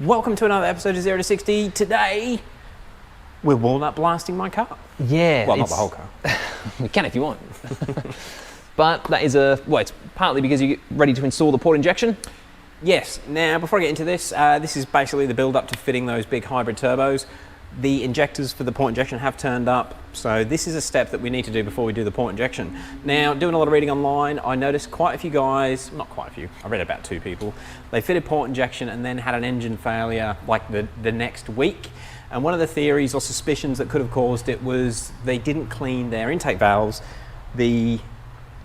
Welcome to another episode of 0 to 60. Today, we're walnut blasting my car. Yeah. Well, not the whole car. We can if you want. But that is it's partly because you're ready to install the port injection. Yes. Now, before I get into this, this is basically the build-up to fitting those big hybrid turbos. The injectors for the port injection have turned up, so this is a step that we need to do before we do the port injection. Now, doing a lot of reading online, I noticed quite a few guys, not quite a few, I read about 2 people, they fitted port injection and then had an engine failure like the next week. And one of the theories or suspicions that could have caused it was they didn't clean their intake valves. The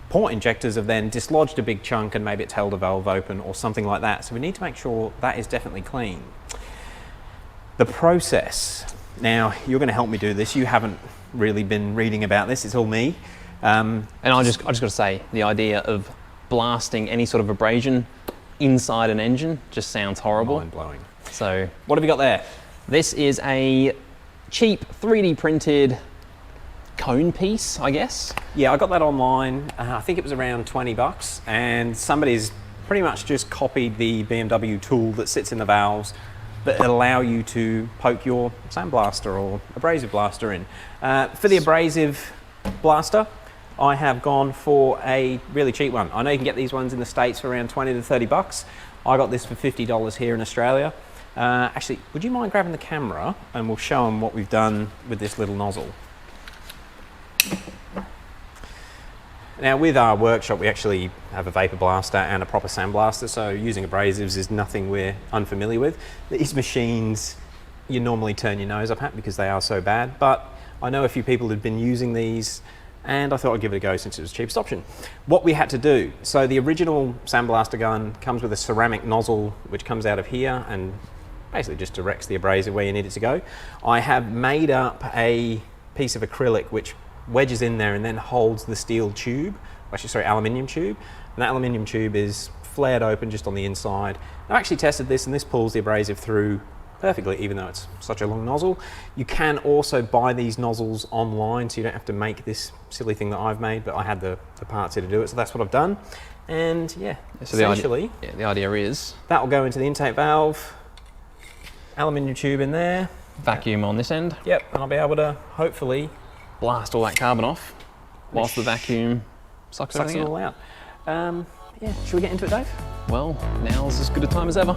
port injectors have then dislodged a big chunk and maybe it's held a valve open or something like that. So we need to make sure that is definitely clean. The process. Now, you're going to help me do this. You haven't really been reading about this. It's all me. And I just got to say, the idea of blasting any sort of abrasion inside an engine just sounds horrible. Mind-blowing. So, what have you got there? This is a cheap 3D printed cone piece, I guess. Yeah, I got that online. I think it was around 20 bucks, and somebody's pretty much just copied the BMW tool that sits in the valves that allow you to poke your sandblaster or abrasive blaster in. For the abrasive blaster, I have gone for a really cheap one. I know you can get these ones in the States for around 20 to 30 bucks. I got this for $50 here in Australia. Actually, would you mind grabbing the camera and we'll show them what we've done with this little nozzle. Now, with our workshop, we actually have a vapor blaster and a proper sandblaster, so using abrasives is nothing we're unfamiliar with. These machines, you normally turn your nose up at because they are so bad, but I know a few people who've been using these, and I thought I'd give it a go since it was the cheapest option. What we had to do, so the original sandblaster gun comes with a ceramic nozzle which comes out of here and basically just directs the abrasive where you need it to go. I have made up a piece of acrylic which wedges in there and then holds the steel tube, actually sorry, aluminium tube. And that aluminium tube is flared open just on the inside. I've actually tested this and this pulls the abrasive through perfectly, even though it's such a long nozzle. You can also buy these nozzles online, so you don't have to make this silly thing that I've made, but I had the parts here to do it, so that's what I've done. And yeah, so essentially, the idea is that will go into the intake valve, aluminium tube in there. Vacuum on this end. Yep, and I'll be able to hopefully blast all that carbon off whilst the vacuum sucks it all out. Yeah, should we get into it, Dave? Well, now's as good a time as ever.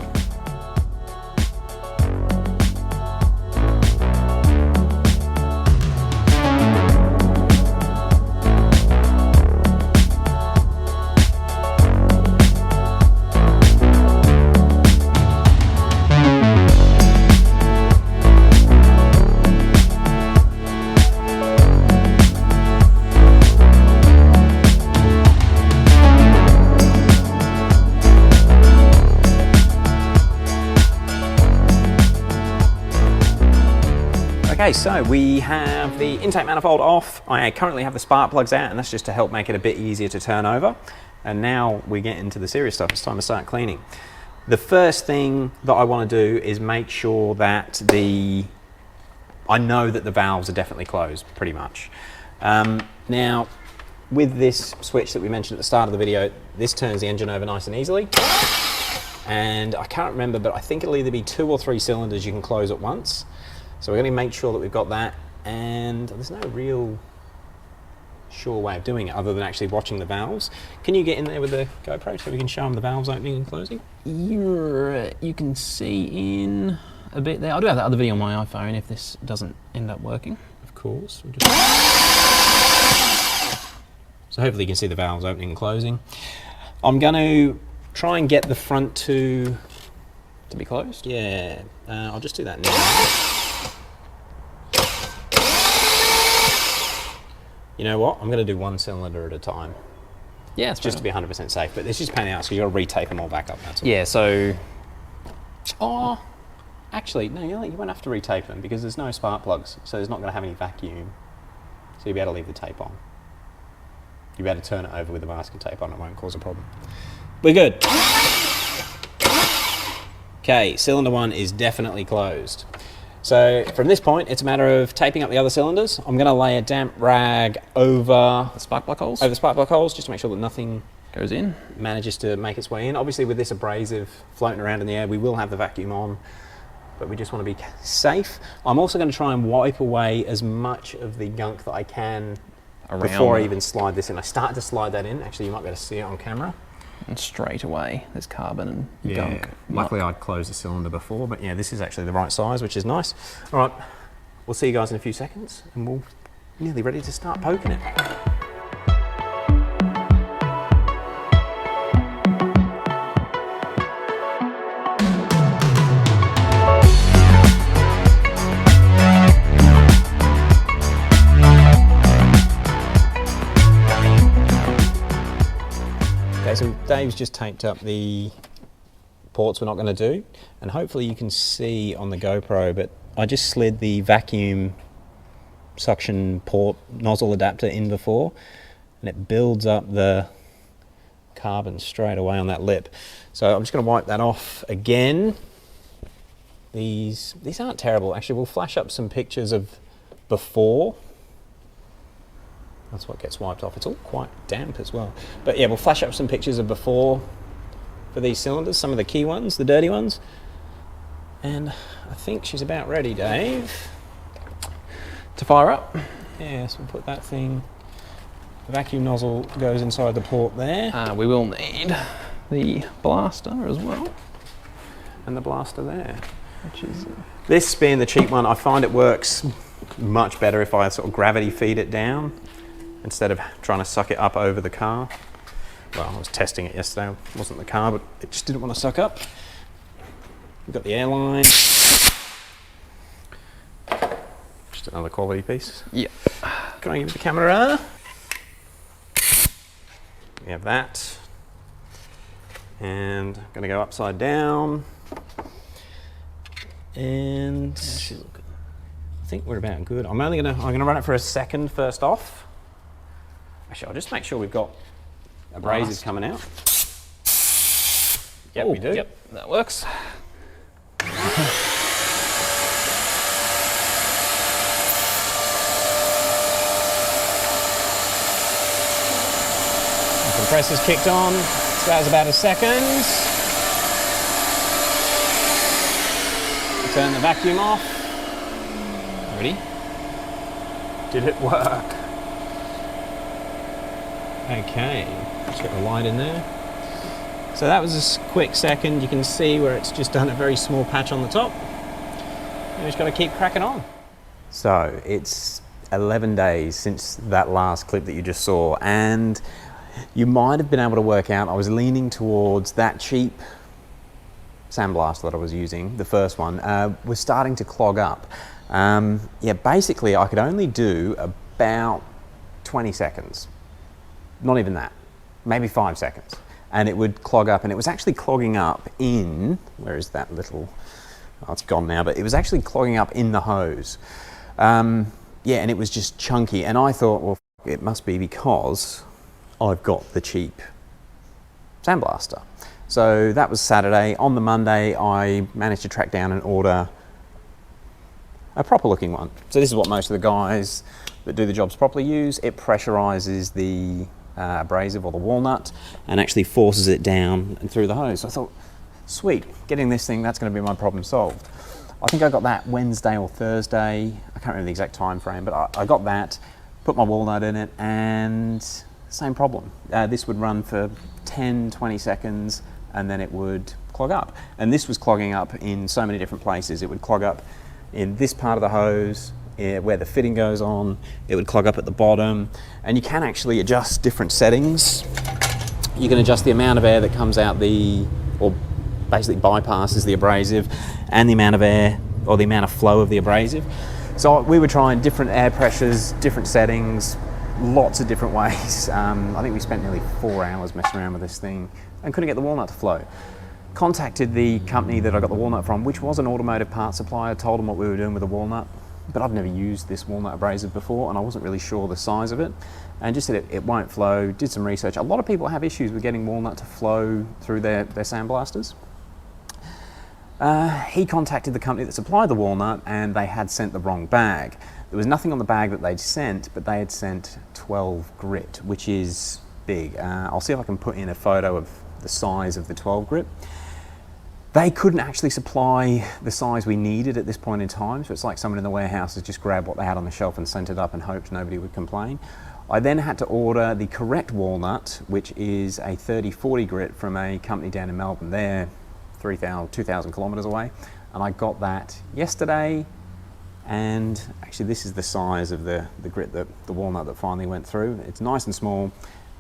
Okay, so we have the intake manifold off. I currently have the spark plugs out, and that's just to help make it a bit easier to turn over. And now we get into the serious stuff. It's time to start cleaning. The first thing that I want to do is make sure that I know that the valves are definitely closed, pretty much. Now, with this switch that we mentioned at the start of the video, this turns the engine over nice and easily. And I can't remember, but I think it'll either be 2 or 3 cylinders you can close at once. So we're going to make sure that we've got that, and there's no real sure way of doing it other than actually watching the valves. Can you get in there with the GoPro so we can show them the valves opening and closing? You can see in a bit there. I do have that other video on my iPhone if this doesn't end up working. Of course. So hopefully you can see the valves opening and closing. I'm going to try and get the front to be closed? Yeah, I'll just do that now. You know what? I'm going to do 1 cylinder at a time. Yeah, it's just to be 100% safe. But it's just a pain in the ass because you've got to retape them all back up. That's all. Yeah, so... Oh, actually, no, you won't have to retape them because there's no spark plugs, so there's not going to have any vacuum. So you'll be able to leave the tape on. You'll be able to turn it over with the masking tape on. It won't cause a problem. We're good. Okay, cylinder 1 is definitely closed. So from this point, it's a matter of taping up the other cylinders. I'm going to lay a damp rag over the spark plug holes. Over the spark plug holes, just to make sure that nothing goes in, manages to make its way in. Obviously, with this abrasive floating around in the air, we will have the vacuum on. but we just want to be safe. I'm also going to try and wipe away as much of the gunk that I can before I even slide this in. I started to slide that in. Actually, you might be able to see it on camera. And straight away, there's carbon and gunk. Luckily, I'd closed the cylinder before, but yeah, this is actually the right size, which is nice. All right, we'll see you guys in a few seconds, and we're nearly ready to start poking it. So Dave's just taped up the ports we're not going to do, and hopefully you can see on the GoPro, but I just slid the vacuum suction port nozzle adapter in before, and it builds up the carbon straight away on that lip. So I'm just going to wipe that off again. These aren't terrible. Actually, we'll flash up some pictures of before. That's what gets wiped off. It's all quite damp as well. But yeah, we'll flash up some pictures of before for these cylinders, some of the key ones, the dirty ones. And I think she's about ready, Dave. To fire up? Yeah, so we'll put that thing, the vacuum nozzle goes inside the port there. We will need the blaster as well. And the blaster there. Which is... This being the cheap one, I find it works much better if I sort of gravity feed it down, instead of trying to suck it up over the car. Well, I was testing it yesterday, it wasn't the car, but it just didn't want to suck up. We've got the airline. Just another quality piece. Yeah. Can I give the camera? We have that. And I'm gonna go upside down. And I think we're about good. I'm gonna run it for a second first off. Actually, I'll just make sure we've got abrasives coming out. Yep, we do. Yep, that works. The compressor's kicked on, so that was about a second. Turn the vacuum off. Ready? Did it work? Okay, just get the light in there. So that was a quick second. You can see where it's just done a very small patch on the top. You just got to keep cracking on. So it's 11 days since that last clip that you just saw, and you might have been able to work out I was leaning towards that cheap sandblaster that I was using, the first one, was starting to clog up. Yeah, basically I could only do about 20 seconds. Not even that, maybe 5 seconds. And it would clog up, and it was actually clogging up in, where is that little, oh, it's gone now, but it was actually clogging up in the hose. Yeah, and it was just chunky, and I thought, well, it must be because I've got the cheap sandblaster. So that was Saturday. On the Monday, I managed to track down and order a proper looking one. So this is what most of the guys that do the jobs properly use. It pressurizes the abrasive or the walnut and actually forces it down and through the hose. So I thought, sweet, getting this thing, that's going to be my problem solved. I think I got that Wednesday or Thursday. I can't remember the exact time frame, but I got that, put my walnut in it, and same problem. This would run for 10, 20 seconds, and then it would clog up. And this was clogging up in so many different places. It would clog up in this part of the hose, where the fitting goes on. It would clog up at the bottom, and you can actually adjust different settings. You can adjust the amount of air that comes out or basically bypasses the abrasive, and the amount of air or the amount of flow of the abrasive. So we were trying different air pressures, different settings, lots of different ways. I think we spent nearly 4 hours messing around with this thing and couldn't get the walnut to flow. Contacted the company that I got the walnut from, which was an automotive parts supplier, told them what we were doing with the walnut, but I've never used this walnut abrasive before, and I wasn't really sure the size of it, and just said it won't flow. Did some research. A lot of people have issues with getting walnut to flow through their sandblasters. He contacted the company that supplied the walnut, and they had sent the wrong bag. There was nothing on the bag that they'd sent, but they had sent 12 grit, which is big. I'll see if I can put in a photo of the size of the 12 grit. They couldn't actually supply the size we needed at this point in time, so it's like someone in the warehouse has just grabbed what they had on the shelf and sent it up and hoped nobody would complain. I then had to order the correct walnut, which is a 3040 grit from a company down in Melbourne. They're 2,000 kilometres away, and I got that yesterday. And actually this is the size of the grit, the walnut that finally went through. It's nice and small,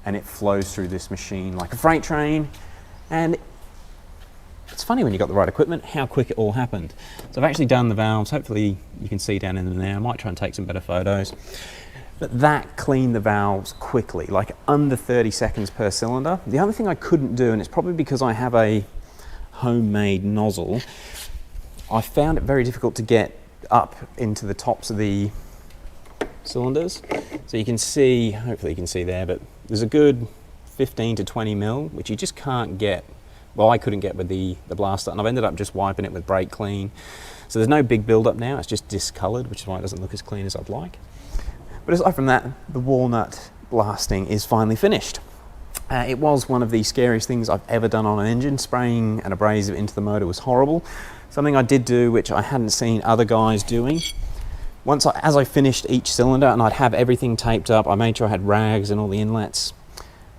and it flows through this machine like a freight train. And it's funny when you've got the right equipment, how quick it all happened. So I've actually done the valves. Hopefully you can see down in them there. I might try and take some better photos. But that cleaned the valves quickly, like under 30 seconds per cylinder. The other thing I couldn't do, and it's probably because I have a homemade nozzle, I found it very difficult to get up into the tops of the cylinders. So you can see, hopefully you can see there, but there's a good 15 to 20 mil, which you just can't get. Well, I couldn't get with the blaster, and I've ended up just wiping it with brake clean. So there's no big build-up now, it's just discoloured, which is why it doesn't look as clean as I'd like. But aside from that, the walnut blasting is finally finished. It was one of the scariest things I've ever done on an engine. Spraying an abrasive into the motor was horrible. Something I did do, which I hadn't seen other guys doing. As I finished each cylinder and I'd have everything taped up, I made sure I had rags in all the inlets.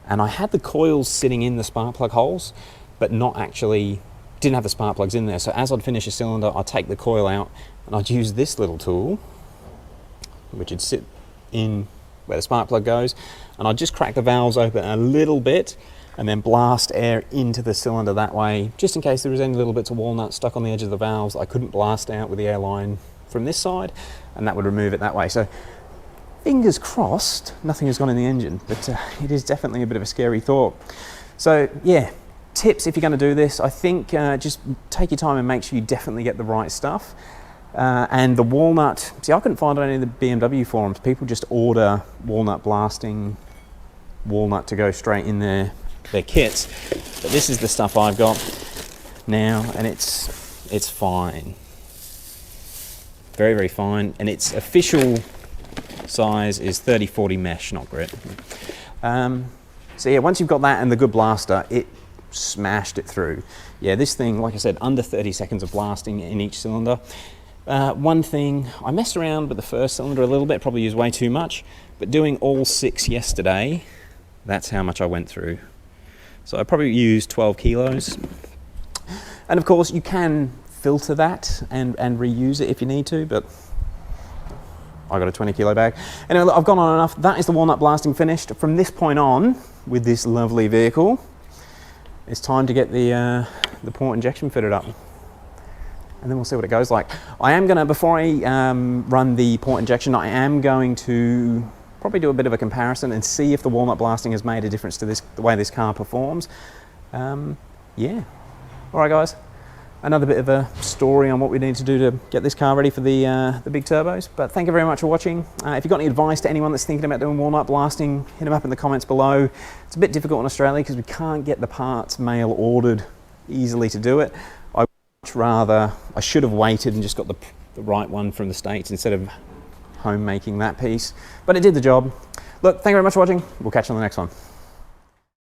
And I had the coils sitting in the spark plug holes, but didn't have the spark plugs in there. So as I'd finish a cylinder, I'd take the coil out and I'd use this little tool, which would sit in where the spark plug goes, and I'd just crack the valves open a little bit and then blast air into the cylinder that way, just in case there was any little bits of walnut stuck on the edge of the valves I couldn't blast out with the air line from this side, and that would remove it that way. So fingers crossed, nothing has gone in the engine, but it is definitely a bit of a scary thought. So yeah, tips if you're going to do this, I think just take your time and make sure you definitely get the right stuff. And the walnut, see, I couldn't find it on any of the BMW forums. People just order walnut blasting, walnut to go straight in their kits. But this is the stuff I've got now, and it's fine. Very, very fine. And its official size is 3040 mesh, not grit. So yeah, once you've got that and the good blaster, it smashed it through. Yeah, this thing, like I said, under 30 seconds of blasting in each cylinder. One thing, I messed around with the first cylinder a little bit, probably used way too much, but doing all 6 yesterday, that's how much I went through. So I probably used 12 kilos. And of course you can filter that and reuse it if you need to, but I got a 20 kilo bag. Anyway, look, I've gone on enough. That is the walnut blasting finished. From this point on, with this lovely vehicle, it's time to get the port injection fitted up. And then we'll see what it goes like. I am gonna, before I run the port injection, I am going to probably do a bit of a comparison and see if the walnut blasting has made a difference to the way this car performs. Yeah. All right, guys. Another bit of a story on what we need to do to get this car ready for the big turbos. But thank you very much for watching. If you've got any advice to anyone that's thinking about doing walnut blasting, hit them up in the comments below. It's a bit difficult in Australia because we can't get the parts mail ordered easily to do it. I should have waited and just got the right one from the States instead of home making that piece, but it did the job. Look, thank you very much for watching. We'll catch you on the next one.